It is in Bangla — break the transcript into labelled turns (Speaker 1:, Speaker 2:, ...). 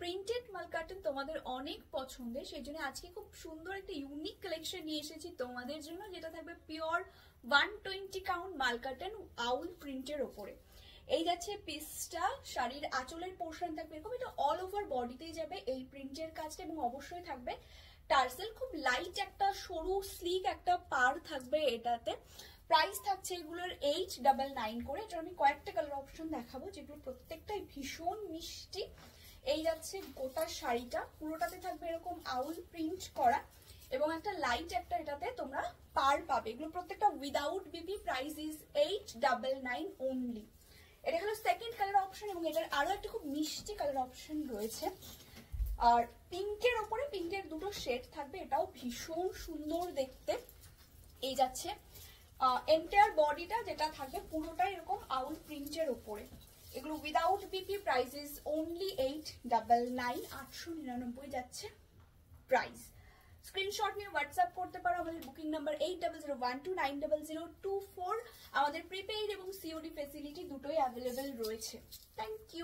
Speaker 1: প্রিন্টেড মাল কার্টন তোমাদের অনেক পছন্দের, সেই জন্য আজকে খুব সুন্দর একটা ইউনিক কালেকশন নিয়ে এসেছি তোমাদের জন্য, যেটা থাকবে পিওর 120 কাউন্ট মাল কার্টন আউল প্রিন্টের ওপরে। এই যাচ্ছে পিসটা, শাড়ির আঁচলের পোর্শন থাকবে এরকম, এটা অল ওভার বডিতেই যাবে এই প্রিন্টের কাজটা, এবং অবশ্যই থাকবে টার্সেল। খুব লাইট একটা সরু স্লিক একটা পার থাকবে এটাতে। প্রাইস থাকছে এগুলোর 899 করে। এটা আমি কয়েকটা কালার অপশন দেখাবো, যেগুলো প্রত্যেকটাই ভীষণ মিষ্টি। এই যাচ্ছে গোটা শাড়িটা, পুরোটাতে থাকবে এরকম আউল প্রিন্ট করা, এবং একটা লাইট একটা এটাতে তোমরা পার পাবে। এগুলো প্রত্যেকটা without BP. Price is 899 only. এটা হলো সেকেন্ড কালার অপশন, এবং এটার আরো একটা খুব মিষ্টি কালার অপশন রয়েছে। আর পিঙ্কের ওপরে পিঙ্কের দুটো শেড থাকবে, এটাও ভীষণ সুন্দর দেখতে। এই যাচ্ছে এন্টায়ার বডিটা, যেটা থাকবে পুরোটাই এরকম আউল প্রিন্টের ওপরে। এগুলো without BP. Price is only 899, 899 যাচ্ছে প্রাইস। স্ক্রিনশট নিয়ে হোয়াটসঅ্যাপ করতে পারো আমাদের বুকিং নাম্বার 8001290024। আমাদের প্রিপেইড এবং সিওডি ফেসিলিটি দুটোই অ্যাভেলেবেল রয়েছে। Thank you.